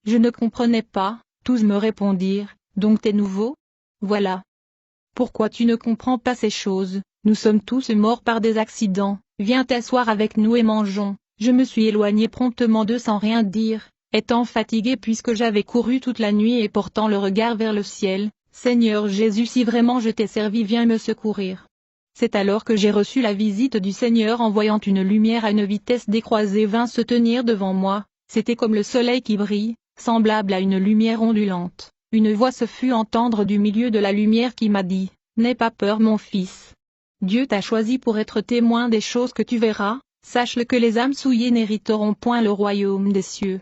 Je ne comprenais pas, tous me répondirent, donc t'es nouveau? Voilà. Pourquoi tu ne comprends pas ces choses? Nous sommes tous morts par des accidents, viens t'asseoir avec nous et mangeons. Je me suis éloigné promptement d'eux sans rien dire, étant fatigué puisque j'avais couru toute la nuit et portant le regard vers le ciel. Seigneur Jésus, si vraiment je t'ai servi, viens me secourir. C'est alors que j'ai reçu la visite du Seigneur en voyant une lumière à une vitesse décroisée vint se tenir devant moi, c'était comme le soleil qui brille, semblable à une lumière ondulante. Une voix se fut entendre du milieu de la lumière qui m'a dit, « N'aie pas peur mon fils. Dieu t'a choisi pour être témoin des choses que tu verras, sache-le que les âmes souillées n'hériteront point le royaume des cieux.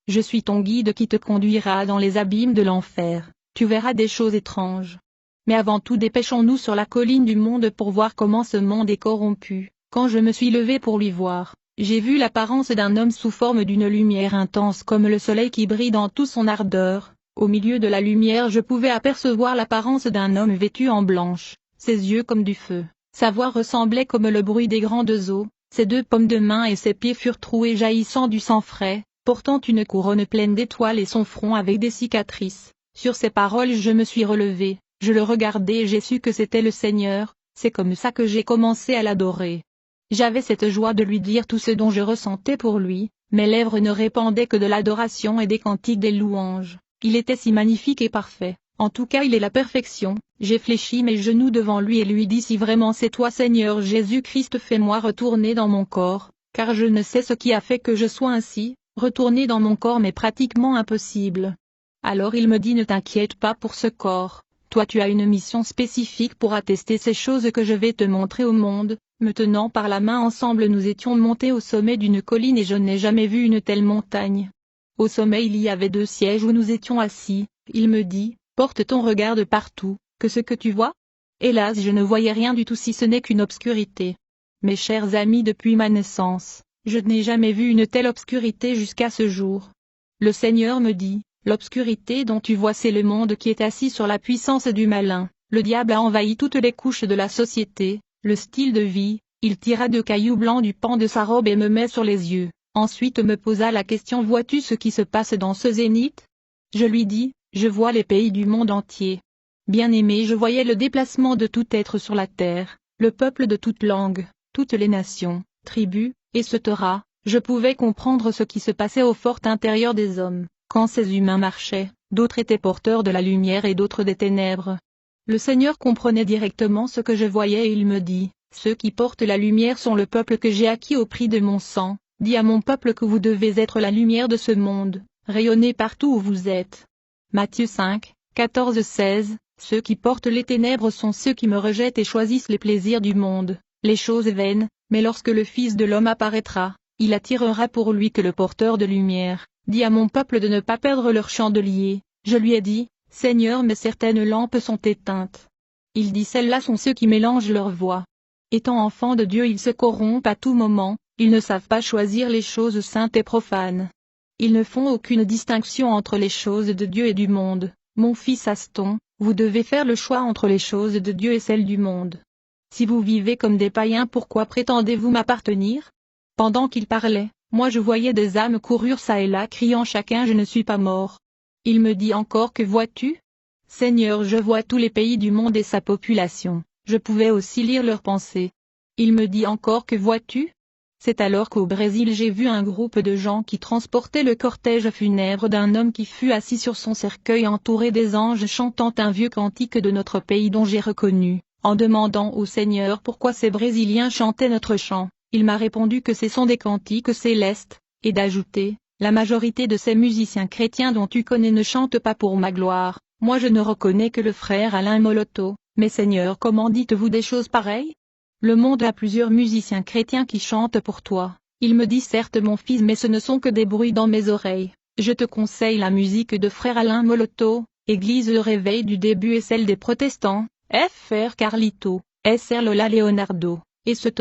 Je suis ton guide qui te conduira dans les abîmes de l'enfer, tu verras des choses étranges. Mais avant tout dépêchons-nous sur la colline du monde pour voir comment ce monde est corrompu. » Quand je me suis levé pour lui voir, j'ai vu l'apparence d'un homme sous forme d'une lumière intense comme le soleil qui brille dans toute son ardeur. Au milieu de la lumière je pouvais apercevoir l'apparence d'un homme vêtu en blanche, ses yeux comme du feu, sa voix ressemblait comme le bruit des grandes eaux, ses deux paumes de main et ses pieds furent troués jaillissant du sang frais, portant une couronne pleine d'étoiles et son front avec des cicatrices. Sur ces paroles je me suis relevé, je le regardai et j'ai su que c'était le Seigneur, c'est comme ça que j'ai commencé à l'adorer. J'avais cette joie de lui dire tout ce dont je ressentais pour lui, mes lèvres ne répandaient que de l'adoration et des cantiques des louanges. Il était si magnifique et parfait, en tout cas il est la perfection. J'ai fléchi mes genoux devant lui et lui dis, si vraiment c'est toi Seigneur Jésus-Christ, fais-moi retourner dans mon corps, car je ne sais ce qui a fait que je sois ainsi, retourner dans mon corps m'est pratiquement impossible. Alors il me dit, ne t'inquiète pas pour ce corps, toi tu as une mission spécifique pour attester ces choses que je vais te montrer au monde. Me tenant par la main ensemble nous étions montés au sommet d'une colline et je n'ai jamais vu une telle montagne. Au sommet il y avait 2 sièges où nous étions assis, il me dit, porte ton regard de partout, que ce que tu vois? Hélas je ne voyais rien du tout si ce n'est qu'une obscurité. Mes chers amis, depuis ma naissance, je n'ai jamais vu une telle obscurité jusqu'à ce jour. Le Seigneur me dit, l'obscurité dont tu vois c'est le monde qui est assis sur la puissance du malin, le diable a envahi toutes les couches de la société, le style de vie, il tira 2 cailloux blancs du pan de sa robe et me met sur les yeux. Ensuite me posa la question, vois-tu ce qui se passe dans ce zénith? Je lui dis, je vois les pays du monde entier. Bien-aimé, je voyais le déplacement de tout être sur la terre, le peuple de toute langue, toutes les nations, tribus, etc. Je pouvais comprendre ce qui se passait au fort intérieur des hommes. Quand ces humains marchaient, d'autres étaient porteurs de la lumière et d'autres des ténèbres. Le Seigneur comprenait directement ce que je voyais et il me dit, ceux qui portent la lumière sont le peuple que j'ai acquis au prix de mon sang. Dis à mon peuple que vous devez être la lumière de ce monde, rayonnez partout où vous êtes. Matthieu 5, 14-16, ceux qui portent les ténèbres sont ceux qui me rejettent et choisissent les plaisirs du monde, les choses vaines, mais lorsque le Fils de l'homme apparaîtra, il attirera pour lui que le porteur de lumière. Dis à mon peuple de ne pas perdre leur chandelier. Je lui ai dit, Seigneur, mais certaines lampes sont éteintes. Il dit, celles-là sont ceux qui mélangent leur voix. Étant enfants de Dieu, ils se corrompent à tout moment. Ils ne savent pas choisir les choses saintes et profanes. Ils ne font aucune distinction entre les choses de Dieu et du monde. Mon fils Aston, vous devez faire le choix entre les choses de Dieu et celles du monde. Si vous vivez comme des païens, pourquoi prétendez-vous m'appartenir? Pendant qu'il parlait, moi je voyais des âmes courir çà et là criant chacun, je ne suis pas mort. Il me dit encore, que vois-tu? Seigneur, je vois tous les pays du monde et sa population. Je pouvais aussi lire leurs pensées. Il me dit encore, que vois-tu? C'est alors qu'au Brésil j'ai vu un groupe de gens qui transportaient le cortège funèbre d'un homme qui fut assis sur son cercueil entouré des anges chantant un vieux cantique de notre pays dont j'ai reconnu, en demandant au Seigneur pourquoi ces Brésiliens chantaient notre chant. Il m'a répondu que ce sont des cantiques célestes, et d'ajouter, la majorité de ces musiciens chrétiens dont tu connais ne chantent pas pour ma gloire, moi je ne reconnais que le frère Alain Moloto, mais Seigneur, comment dites-vous des choses pareilles? Le monde a plusieurs musiciens chrétiens qui chantent pour toi. Il me dit, certes mon fils, mais ce ne sont que des bruits dans mes oreilles. Je te conseille la musique de frère Alain Moloto, Église Le Réveil du début et celle des protestants, Fr Carlito, Sr Lola Leonardo, etc.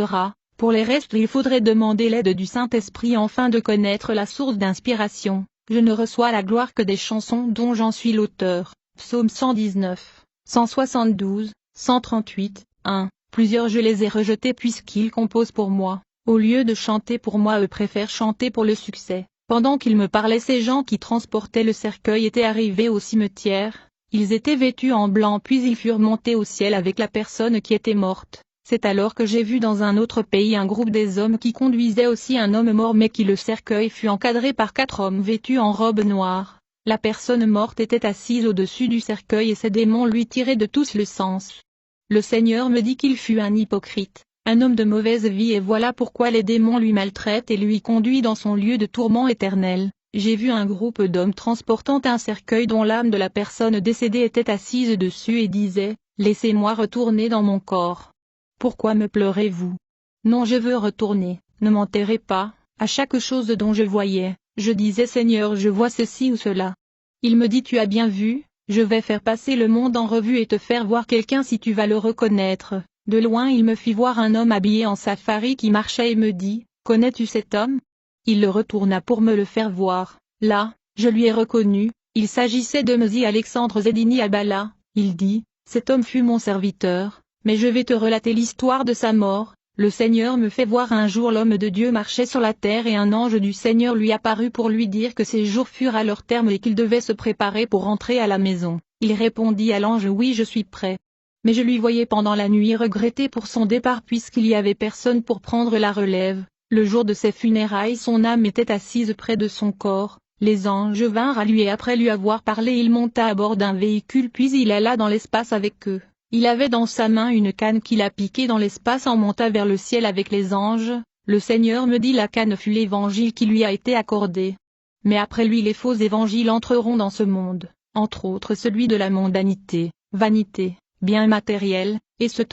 Pour les restes il faudrait demander l'aide du Saint-Esprit afin de connaître la source d'inspiration. Je ne reçois la gloire que des chansons dont j'en suis l'auteur. Psaume 119, 172, 138, 1. Plusieurs je les ai rejetés puisqu'ils composent pour moi. Au lieu de chanter pour moi, eux préfèrent chanter pour le succès. Pendant qu'il me parlait, ces gens qui transportaient le cercueil étaient arrivés au cimetière. Ils étaient vêtus en blanc puis ils furent montés au ciel avec la personne qui était morte. C'est alors que j'ai vu dans un autre pays un groupe des hommes qui conduisaient aussi un homme mort mais qui le cercueil fut encadré par 4 hommes vêtus en robe noire. La personne morte était assise au-dessus du cercueil et ses démons lui tiraient de tous le sens. Le Seigneur me dit qu'il fut un hypocrite, un homme de mauvaise vie et voilà pourquoi les démons lui maltraitent et lui conduisent dans son lieu de tourment éternel. J'ai vu un groupe d'hommes transportant un cercueil dont l'âme de la personne décédée était assise dessus et disait, « Laissez-moi retourner dans mon corps. Pourquoi me pleurez-vous? Non, je veux retourner, ne m'enterrez pas. » À chaque chose dont je voyais, je disais, « Seigneur, je vois ceci ou cela. » Il me dit, « Tu as bien vu, je vais faire passer le monde en revue et te faire voir quelqu'un si tu vas le reconnaître. » De loin il me fit voir un homme habillé en safari qui marchait et me dit, « Connais-tu cet homme ?» Il le retourna pour me le faire voir. Là, je lui ai reconnu, il s'agissait de Mesi Alexandre Zedini Abala. Il dit, « Cet homme fut mon serviteur, mais je vais te relater l'histoire de sa mort. Le Seigneur me fait voir un jour l'homme de Dieu marchait sur la terre et un ange du Seigneur lui apparut pour lui dire que ses jours furent à leur terme et qu'il devait se préparer pour rentrer à la maison. Il répondit à l'ange, « Oui, je suis prêt. » Mais je lui voyais pendant la nuit regretter pour son départ puisqu'il y avait personne pour prendre la relève. Le jour de ses funérailles son âme était assise près de son corps. Les anges vinrent à lui et après lui avoir parlé il monta à bord d'un véhicule puis il alla dans l'espace avec eux. Il avait dans sa main une canne qu'il a piquée dans l'espace en monta vers le ciel avec les anges. Le Seigneur me dit la canne fut l'évangile qui lui a été accordé. Mais après lui les faux évangiles entreront dans ce monde, entre autres celui de la mondanité, vanité, bien matériel, etc.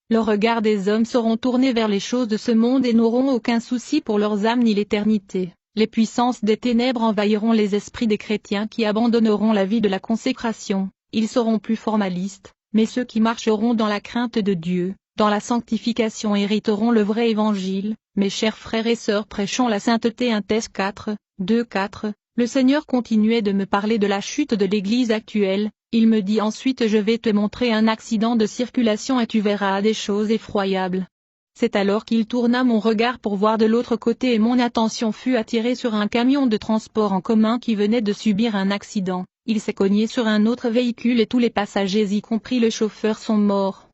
Le regard des hommes seront tournés vers les choses de ce monde et n'auront aucun souci pour leurs âmes ni l'éternité. Les puissances des ténèbres envahiront les esprits des chrétiens qui abandonneront la vie de la consécration. Ils seront plus formalistes, mais ceux qui marcheront dans la crainte de Dieu, dans la sanctification hériteront le vrai évangile. Mes chers frères et sœurs, prêchons la sainteté. 1 Thess 4, 2-4. Le Seigneur continuait de me parler de la chute de l'Église actuelle. Il me dit ensuite, je vais te montrer un accident de circulation et tu verras des choses effroyables. C'est alors qu'il tourna mon regard pour voir de l'autre côté et mon attention fut attirée sur un camion de transport en commun qui venait de subir un accident. Il s'est cogné sur un autre véhicule et tous les passagers y compris le chauffeur sont morts.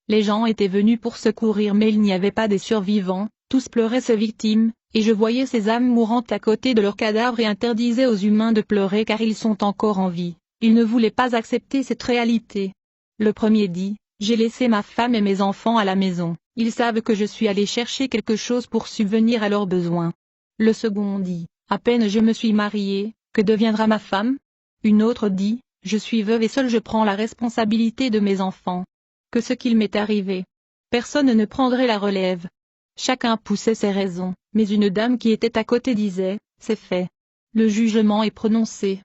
Les gens étaient venus pour secourir mais il n'y avait pas de survivants, tous pleuraient ces victimes, et je voyais ces âmes mourantes à côté de leurs cadavres et interdisaient aux humains de pleurer car ils sont encore en vie. Ils ne voulaient pas accepter cette réalité. Le premier dit, « J'ai laissé ma femme et mes enfants à la maison, ils savent que je suis allé chercher quelque chose pour subvenir à leurs besoins. » Le second dit, « À peine je me suis marié, que deviendra ma femme ?» Une autre dit, « Je suis veuve et seule je prends la responsabilité de mes enfants. Que ce qu'il m'est arrivé. Personne ne prendrait la relève. » Chacun poussait ses raisons, mais une dame qui était à côté disait, « C'est fait. Le jugement est prononcé. »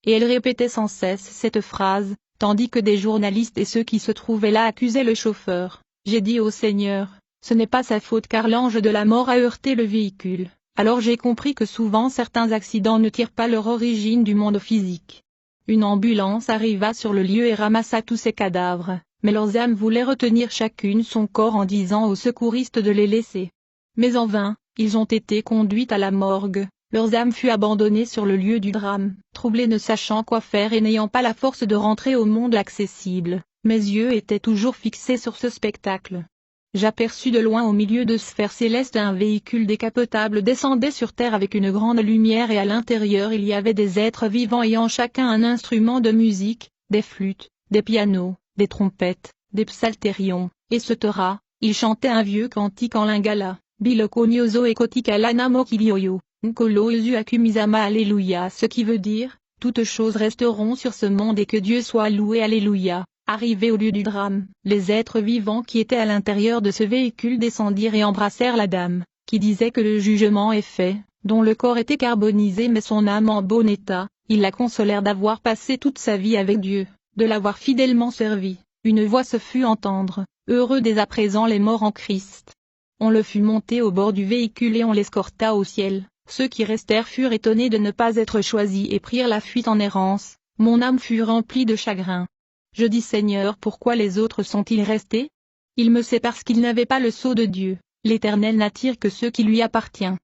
Et elle répétait sans cesse cette phrase, tandis que des journalistes et ceux qui se trouvaient là accusaient le chauffeur. J'ai dit au Seigneur, ce n'est pas sa faute car l'ange de la mort a heurté le véhicule. Alors j'ai compris que souvent certains accidents ne tirent pas leur origine du monde physique. Une ambulance arriva sur le lieu et ramassa tous ces cadavres, mais leurs âmes voulaient retenir chacune son corps en disant aux secouristes de les laisser. Mais en vain, ils ont été conduits à la morgue. Leurs âmes furent abandonnées sur le lieu du drame, troublées ne sachant quoi faire et n'ayant pas la force de rentrer au monde accessible. Mes yeux étaient toujours fixés sur ce spectacle. J'aperçus de loin au milieu de sphères célestes un véhicule décapotable descendait sur terre avec une grande lumière et à l'intérieur il y avait des êtres vivants ayant chacun un instrument de musique, des flûtes, des pianos, des trompettes, des psaltérions, etc. Ils chantaient un vieux cantique en lingala, biloko nyozo et kotika lanamo kilioyo. Nkolo Uzu Akumizama Alléluia, ce qui veut dire, toutes choses resteront sur ce monde et que Dieu soit loué Alléluia. Arrivés au lieu du drame, les êtres vivants qui étaient à l'intérieur de ce véhicule descendirent et embrassèrent la dame, qui disait que le jugement est fait, dont le corps était carbonisé mais son âme en bon état. Ils la consolèrent d'avoir passé toute sa vie avec Dieu, de l'avoir fidèlement servi. Une voix se fut entendre, heureux dès à présent les morts en Christ. On le fut monté au bord du véhicule et on l'escorta au ciel. Ceux qui restèrent furent étonnés de ne pas être choisis et prirent la fuite en errance. Mon âme fut remplie de chagrin. Je dis Seigneur, pourquoi les autres sont-ils restés? Il me sait parce qu'ils n'avaient pas le sceau de Dieu. L'Éternel n'attire que ceux qui lui appartiennent.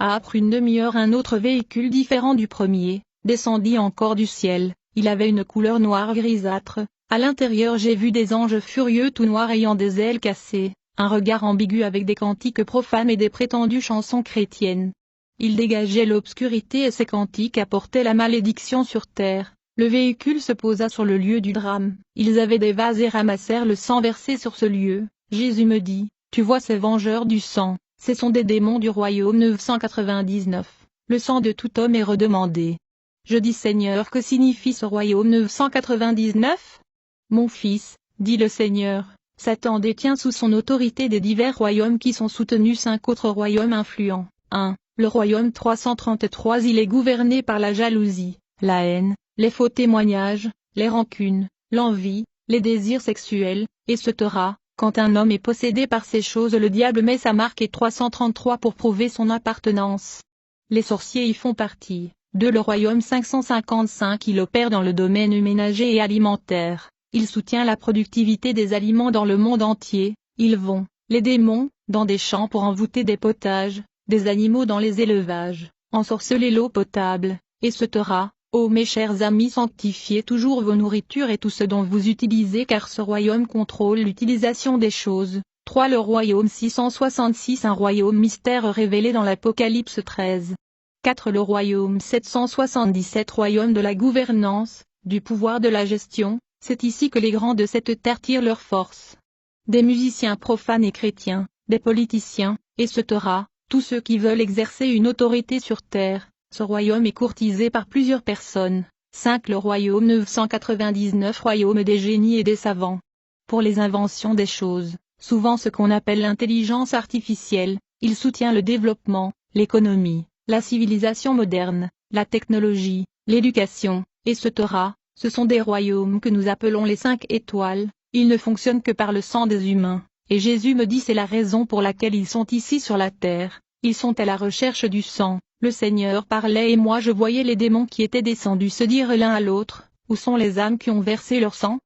Après une demi-heure un autre véhicule différent du premier, descendit encore du ciel, il avait une couleur noire grisâtre, à l'intérieur j'ai vu des anges furieux tout noirs ayant des ailes cassées, un regard ambigu avec des cantiques profanes et des prétendues chansons chrétiennes. Ils dégageaient l'obscurité et ces cantiques apportaient la malédiction sur terre. Le véhicule se posa sur le lieu du drame, ils avaient des vases et ramassèrent le sang versé sur ce lieu. Jésus me dit, tu vois ces vengeurs du sang, ce sont des démons du royaume 999, le sang de tout homme est redemandé. Je dis Seigneur, que signifie ce royaume 999 ? Mon fils, dit le Seigneur, Satan détient sous son autorité des divers royaumes qui sont soutenus 5 autres royaumes influents. 1. Le royaume 333 il est gouverné par la jalousie, la haine, les faux témoignages, les rancunes, l'envie, les désirs sexuels, etc. Quand un homme est possédé par ces choses le diable met sa marque et 333 pour prouver son appartenance. Les sorciers y font partie. 2. Le royaume 555 il opère dans le domaine ménager et alimentaire, il soutient la productivité des aliments dans le monde entier, ils vont, les démons, dans des champs pour envoûter des potages, des animaux dans les élevages, ensorceler l'eau potable, etc. Ô mes chers amis, sanctifiez toujours vos nourritures et tout ce dont vous utilisez car ce royaume contrôle l'utilisation des choses. 3. Le royaume 666 un royaume mystère révélé dans l'Apocalypse 13. 4. Le royaume 777 royaume de la gouvernance, du pouvoir de la gestion, c'est ici que les grands de cette terre tirent leur force. Des musiciens profanes et chrétiens, des politiciens, etc., tous ceux qui veulent exercer une autorité sur terre. Ce royaume est courtisé par plusieurs personnes. 5. Le royaume 999 royaume des génies et des savants. Pour les inventions des choses, souvent ce qu'on appelle l'intelligence artificielle, il soutient le développement, l'économie, la civilisation moderne, la technologie, l'éducation, etc. Ce sont des royaumes que nous appelons les 5 étoiles, ils ne fonctionnent que par le sang des humains, et Jésus me dit c'est la raison pour laquelle ils sont ici sur la terre, ils sont à la recherche du sang. Le Seigneur parlait et moi je voyais les démons qui étaient descendus se dire l'un à l'autre, où sont les âmes qui ont versé leur sang ?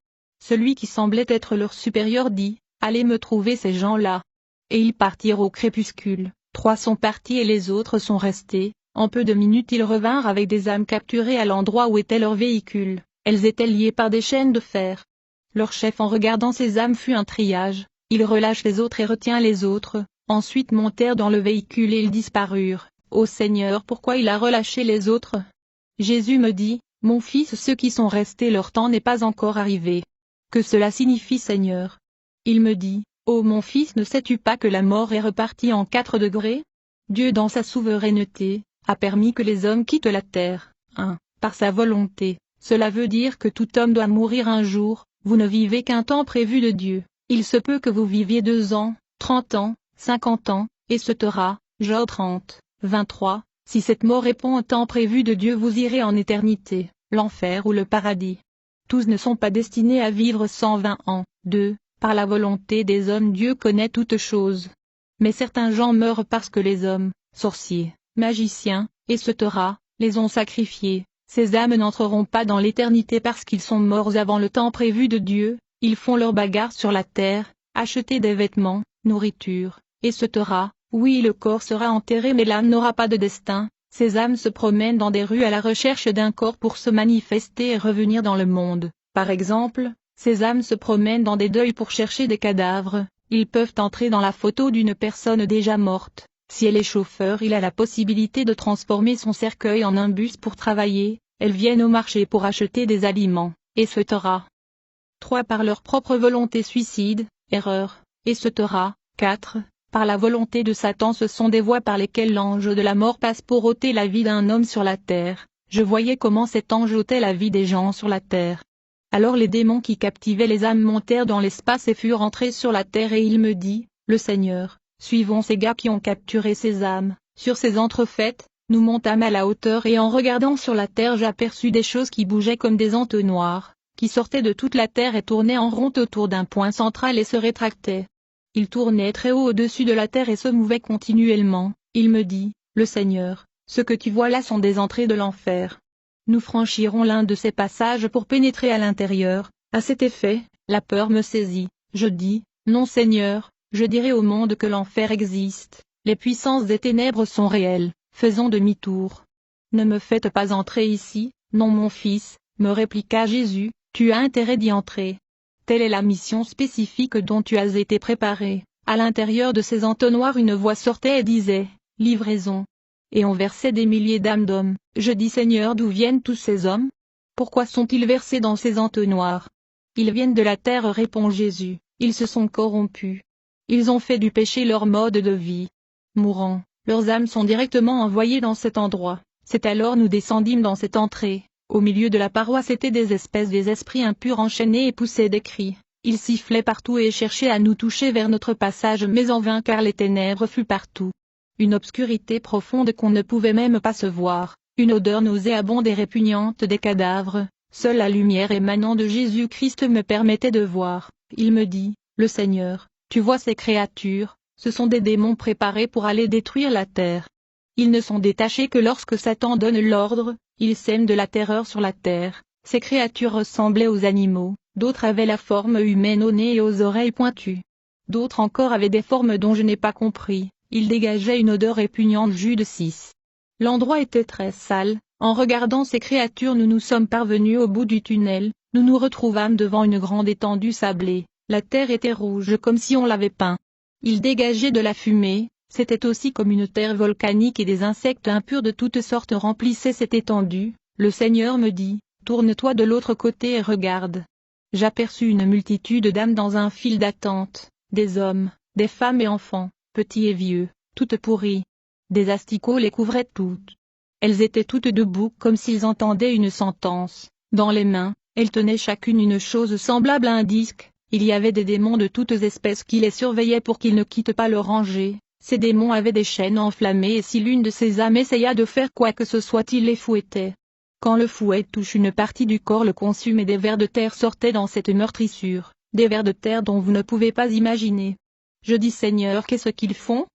Celui qui semblait être leur supérieur dit, allez me trouver ces gens-là. Et ils partirent au crépuscule, 3 sont partis et les autres sont restés, en peu de minutes ils revinrent avec des âmes capturées à l'endroit où était leur véhicule, elles étaient liées par des chaînes de fer. Leur chef en regardant ces âmes fut un triage, il relâche les autres et retient les autres, ensuite montèrent dans le véhicule et ils disparurent. Ô Seigneur, pourquoi il a relâché les autres ? Jésus me dit, mon fils, ceux qui sont restés leur temps n'est pas encore arrivé. Que cela signifie Seigneur ? Il me dit, ô mon fils, ne sais-tu pas que la mort est repartie en 4 degrés ? Dieu dans sa souveraineté, a permis que les hommes quittent la terre. 1. Par sa volonté, cela veut dire que tout homme doit mourir un jour, vous ne vivez qu'un temps prévu de Dieu, il se peut que vous viviez 2 ans, 30 ans, 50 ans, etc. Job 30. 23. Si cette mort répond au temps prévu de Dieu vous irez en éternité, l'enfer ou le paradis. Tous ne sont pas destinés à vivre 120 ans. 2. Par la volonté des hommes Dieu connaît toutes choses. Mais certains gens meurent parce que les hommes, sorciers, magiciens, etc., les ont sacrifiés. Ces âmes n'entreront pas dans l'éternité parce qu'ils sont morts avant le temps prévu de Dieu, ils font leur bagarre sur la terre, acheter des vêtements, nourriture, etc. Oui, le corps sera enterré mais l'âme n'aura pas de destin, ces âmes se promènent dans des rues à la recherche d'un corps pour se manifester et revenir dans le monde. Par exemple, ces âmes se promènent dans des deuils pour chercher des cadavres, ils peuvent entrer dans la photo d'une personne déjà morte. Si elle est chauffeur, il a la possibilité de transformer son cercueil en un bus pour travailler, elles viennent au marché pour acheter des aliments, etc. 3. Par leur propre volonté suicide, erreur, etc. 4. Par la volonté de Satan ce sont des voies par lesquelles l'ange de la mort passe pour ôter la vie d'un homme sur la terre. Je voyais comment cet ange ôtait la vie des gens sur la terre. Alors les démons qui captivaient les âmes montèrent dans l'espace et furent entrés sur la terre et il me dit, le Seigneur, suivons ces gars qui ont capturé ces âmes. Sur ces entrefaites, nous montâmes à la hauteur et en regardant sur la terre j'aperçus des choses qui bougeaient comme des entonnoirs, qui sortaient de toute la terre et tournaient en rond autour d'un point central et se rétractaient. Il tournait très haut au-dessus de la terre et se mouvait continuellement. Il me dit, le Seigneur, ce que tu vois là sont des entrées de l'enfer. Nous franchirons l'un de ces passages pour pénétrer à l'intérieur. À cet effet, la peur me saisit. Je dis, non Seigneur, je dirai au monde que l'enfer existe. Les puissances des ténèbres sont réelles. faisons demi-tour. Ne me faites pas entrer ici, non mon fils, me répliqua Jésus, tu as intérêt d'y entrer. Telle est la mission spécifique dont tu as été préparé. À l'intérieur de ces entonnoirs une voix sortait et disait, livraison. Et on versait des milliers d'âmes d'hommes. Je dis Seigneur, d'où viennent tous ces hommes? Pourquoi sont-ils versés dans ces entonnoirs? Ils viennent de la terre, répond Jésus, ils se sont corrompus. Ils ont fait du péché leur mode de vie. Mourant, leurs âmes sont directement envoyées dans cet endroit. C'est alors nous descendîmes dans cette entrée. Au milieu de la paroisse étaient des esprits impurs enchaînés et poussaient des cris. Ils sifflaient partout et cherchaient à nous toucher vers notre passage, mais en vain car les ténèbres furent partout. Une obscurité profonde qu'on ne pouvait même pas se voir, une odeur nauséabonde et répugnante des cadavres. Seule la lumière émanant de Jésus-Christ me permettait de voir. Il me dit, le Seigneur, tu vois ces créatures, ce sont des démons préparés pour aller détruire la terre. Ils ne sont détachés que lorsque Satan donne l'ordre, ils sèment de la terreur sur la terre. Ces créatures ressemblaient aux animaux, d'autres avaient la forme humaine au nez et aux oreilles pointues. D'autres encore avaient des formes dont je n'ai pas compris, ils dégageaient une odeur répugnante. Jude 6. L'endroit était très sale. En regardant ces créatures nous nous sommes parvenus au bout du tunnel, nous nous retrouvâmes devant une grande étendue sablée, la terre était rouge comme si on l'avait peint. Il dégageait de la fumée, c'était aussi comme une terre volcanique et des insectes impurs de toutes sortes remplissaient cette étendue. Le Seigneur me dit, tourne-toi de l'autre côté et regarde. J'aperçus une multitude d'âmes dans un fil d'attente, des hommes, des femmes et enfants, petits et vieux, toutes pourries. Des asticots les couvraient toutes. Elles étaient toutes debout comme s'ils entendaient une sentence. Dans les mains, elles tenaient chacune une chose semblable à un disque. Il y avait des démons de toutes espèces qui les surveillaient pour qu'ils ne quittent pas leur rangée. Ces démons avaient des chaînes enflammées et si l'une de ces âmes essaya de faire quoi que ce soit, il les fouettait. Quand le fouet touche une partie du corps le consume et des vers de terre sortaient dans cette meurtrissure, des vers de terre dont vous ne pouvez pas imaginer. Je dis Seigneur, qu'est-ce qu'ils font?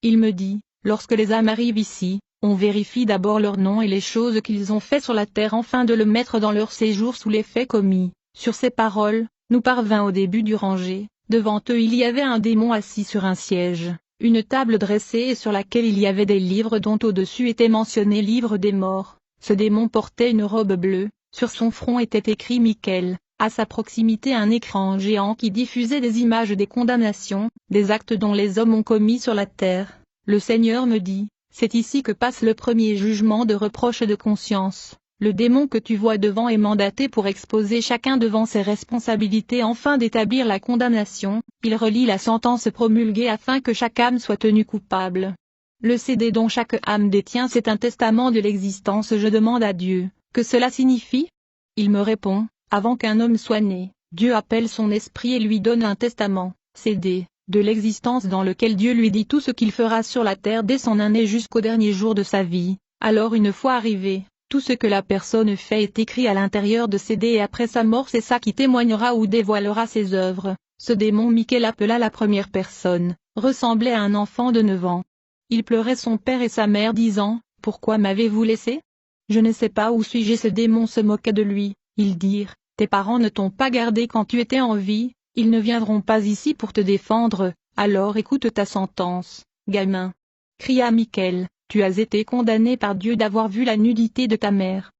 Il me dit, lorsque les âmes arrivent ici, on vérifie d'abord leur nom et les choses qu'ils ont fait sur la terre afin de le mettre dans leur séjour sous les faits commis. Sur ces paroles, nous parvînmes au début du rangée. Devant eux il y avait un démon assis sur un siège, une table dressée et sur laquelle il y avait des livres dont au-dessus était mentionné livre des morts. Ce démon portait une robe bleue, sur son front était écrit Michael, à sa proximité un écran géant qui diffusait des images des condamnations, des actes dont les hommes ont commis sur la terre. Le Seigneur me dit, c'est ici que passe le premier jugement de reproche de conscience. Le démon que tu vois devant est mandaté pour exposer chacun devant ses responsabilités afin d'établir la condamnation. Il relie la sentence promulguée afin que chaque âme soit tenue coupable. Le CD dont chaque âme détient c'est un testament de l'existence. Je demande à Dieu, que cela signifie? Il me répond, avant qu'un homme soit né, Dieu appelle son esprit et lui donne un testament, CD, de l'existence dans lequel Dieu lui dit tout ce qu'il fera sur la terre dès son année jusqu'au dernier jour de sa vie. Alors une fois arrivé, tout ce que la personne fait est écrit à l'intérieur de CD et après sa mort c'est ça qui témoignera ou dévoilera ses œuvres. Ce démon Michael appela la première personne, ressemblait à un enfant de 9 ans. Il pleurait son père et sa mère disant, « Pourquoi m'avez-vous laissé? Je ne sais pas où suis-je » et ce démon se moquait de lui. Ils dirent, « Tes parents ne t'ont pas gardé quand tu étais en vie, ils ne viendront pas ici pour te défendre, alors écoute ta sentence, gamin. » Cria Michael, « Tu as été condamné par Dieu d'avoir vu la nudité de ta mère.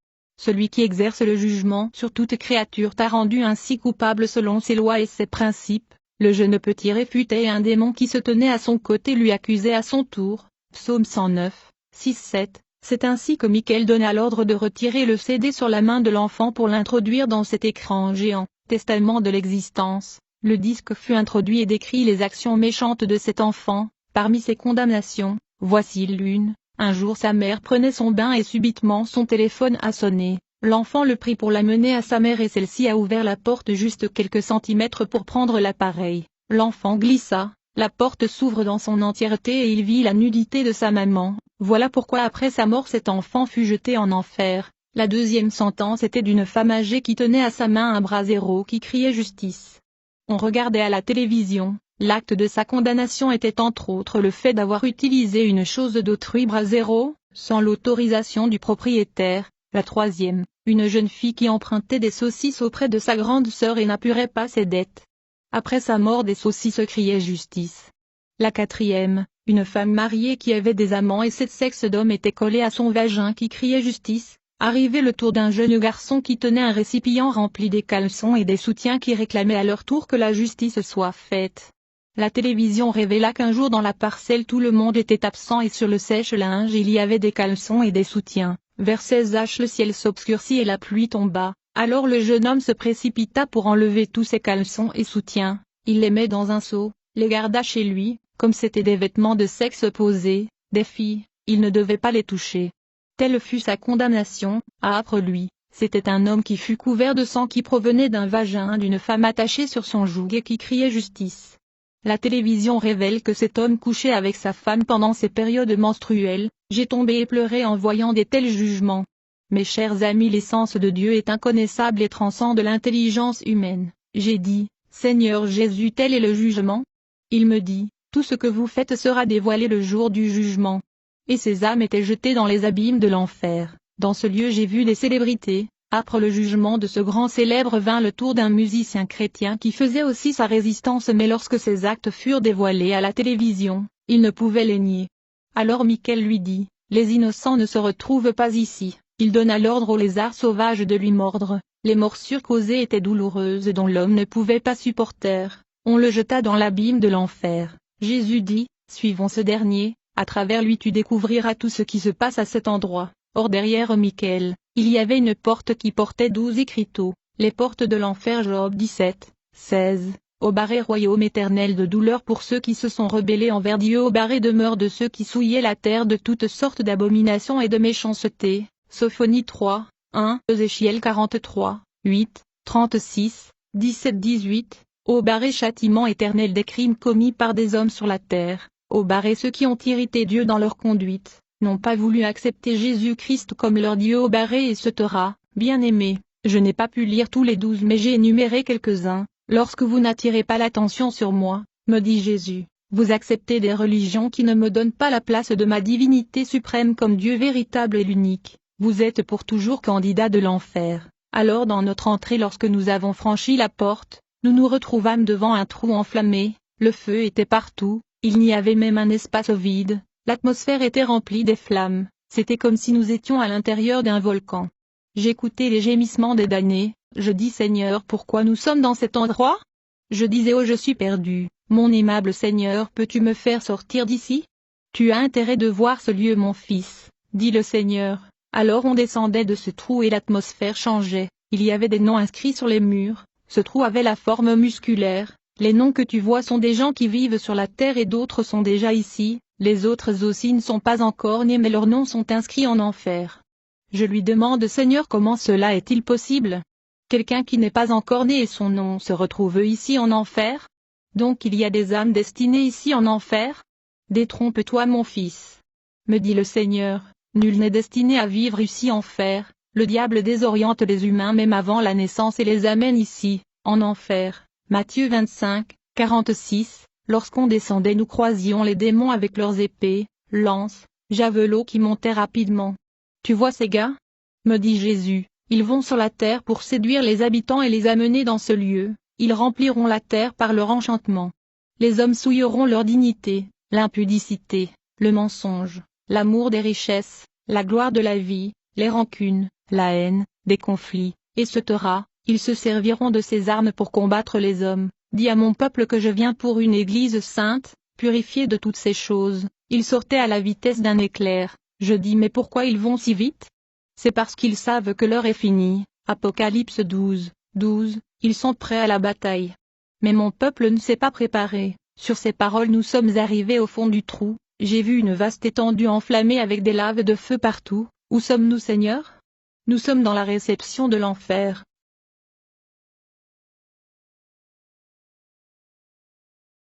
Celui qui exerce le jugement sur toute créature t'a rendu ainsi coupable selon ses lois et ses principes. » Le jeune petit réfutait et un démon qui se tenait à son côté lui accusait à son tour. Psaume 109, 6-7. C'est ainsi que Michael donna l'ordre de retirer le CD sur la main de l'enfant pour l'introduire dans cet écran géant, testament de l'existence. Le disque fut introduit et décrit les actions méchantes de cet enfant. Parmi ses condamnations, voici l'une. Un jour sa mère prenait son bain et subitement son téléphone a sonné. L'enfant le prit pour l'amener à sa mère et celle-ci a ouvert la porte juste quelques centimètres pour prendre l'appareil. L'enfant glissa, la porte s'ouvre dans son entièreté et il vit la nudité de sa maman. Voilà pourquoi après sa mort cet enfant fut jeté en enfer. La deuxième sentence était d'une femme âgée qui tenait à sa main un brasero qui criait justice. On regardait à la télévision. L'acte de sa condamnation était entre autres le fait d'avoir utilisé une chose d'autrui brasero, sans l'autorisation du propriétaire. La troisième, une jeune fille qui empruntait des saucisses auprès de sa grande sœur et n'apurait pas ses dettes. Après sa mort des saucisses criaient justice. La quatrième, Une femme mariée qui avait des amants et 7 sexes d'hommes était collée à son vagin qui criait justice. Arrivé le tour d'un jeune garçon qui tenait un récipient rempli des caleçons et des soutiens qui réclamaient à leur tour que la justice soit faite. La télévision révéla qu'un jour dans la parcelle tout le monde était absent et sur le sèche-linge il y avait des caleçons et des soutiens. Vers 16h le ciel s'obscurcit et la pluie tomba. Alors le jeune homme se précipita pour enlever tous ses caleçons et soutiens. Il les met dans un seau, les garda chez lui, comme c'étaient des vêtements de sexe opposé, des filles, il ne devait pas les toucher. Telle fut sa condamnation, âpre lui, c'était un homme qui fut couvert de sang qui provenait d'un vagin d'une femme attachée sur son joug et qui criait justice. La télévision révèle que cet homme couchait avec sa femme pendant ses périodes menstruelles. J'ai tombé et pleuré en voyant de tels jugements. Mes chers amis, l'essence de Dieu est inconnaissable et transcende l'intelligence humaine. J'ai dit, Seigneur Jésus, tel est le jugement. Il me dit, tout ce que vous faites sera dévoilé le jour du jugement. Et ces âmes étaient jetées dans les abîmes de l'enfer. Dans ce lieu j'ai vu des célébrités. Après le jugement de ce grand célèbre vint le tour d'un musicien chrétien qui faisait aussi sa résistance, mais lorsque ses actes furent dévoilés à la télévision, il ne pouvait les nier. Alors Michel lui dit, les innocents ne se retrouvent pas ici. Il donna l'ordre aux lézards sauvages de lui mordre. Les morsures causées étaient douloureuses dont l'homme ne pouvait pas supporter. On le jeta dans l'abîme de l'enfer. Jésus dit, suivons ce dernier, à travers lui tu découvriras tout ce qui se passe à cet endroit. Or derrière Michel, il y avait une porte qui portait 12 écriteaux, les portes de l'enfer. Job 17, 16. Au barré royaume éternel de douleur pour ceux qui se sont rebellés envers Dieu. Au barré demeure de ceux qui souillaient la terre de toutes sortes d'abominations et de méchanceté. Sophonie 3, 1. Ézéchiel 43, 8, 36, 17-18. Au barré châtiment éternel des crimes commis par des hommes sur la terre. Au barré ceux qui ont irrité Dieu dans leur conduite, n'ont pas voulu accepter Jésus-Christ comme leur Dieu. Au barré et ce Torah, bien-aimé, je n'ai pas pu lire tous les 12 mais j'ai énuméré quelques-uns. Lorsque vous n'attirez pas l'attention sur moi, me dit Jésus, vous acceptez des religions qui ne me donnent pas la place de ma divinité suprême comme Dieu véritable et l'unique. Vous êtes pour toujours candidat de l'enfer. Alors dans notre entrée, lorsque nous avons franchi la porte, nous nous retrouvâmes devant un trou enflammé, le feu était partout, il n'y avait même un espace vide, l'atmosphère était remplie des flammes, c'était comme si nous étions à l'intérieur d'un volcan. J'écoutais les gémissements des damnés, je dis Seigneur, pourquoi nous sommes dans cet endroit? Je disais oh je suis perdu, mon aimable Seigneur, peux-tu me faire sortir d'ici? Tu as intérêt de voir ce lieu mon fils, dit le Seigneur. Alors on descendait de ce trou et l'atmosphère changeait, il y avait des noms inscrits sur les murs, ce trou avait la forme musculaire, les noms que tu vois sont des gens qui vivent sur la terre et d'autres sont déjà ici, les autres aussi ne sont pas encore nés mais leurs noms sont inscrits en enfer. Je lui demande Seigneur comment cela est-il possible? Quelqu'un qui n'est pas encore né et son nom se retrouve ici en enfer? Donc il y a des âmes destinées ici en enfer? Détrompe-toi mon fils, me dit le Seigneur. Nul n'est destiné à vivre ici en enfer, le diable désoriente les humains même avant la naissance et les amène ici, en enfer. Matthieu 25, 46, lorsqu'on descendait nous croisions les démons avec leurs épées, lances, javelots qui montaient rapidement. Tu vois ces gars? Me dit Jésus, ils vont sur la terre pour séduire les habitants et les amener dans ce lieu, ils rempliront la terre par leur enchantement. Les hommes souilleront leur dignité, l'impudicité, le mensonge, l'amour des richesses, la gloire de la vie, les rancunes, la haine, des conflits, etc. Ils se serviront de ces armes pour combattre les hommes. Dis à mon peuple que je viens pour une église sainte, purifiée de toutes ces choses. Ils sortaient à la vitesse d'un éclair. Je dis mais pourquoi ils vont si vite? C'est parce qu'ils savent que l'heure est finie. Apocalypse 12, 12, ils sont prêts à la bataille. Mais mon peuple ne s'est pas préparé. Sur ces paroles nous sommes arrivés au fond du trou. J'ai vu une vaste étendue enflammée avec des laves de feu partout. Où sommes-nous Seigneur? Nous sommes dans la réception de l'enfer.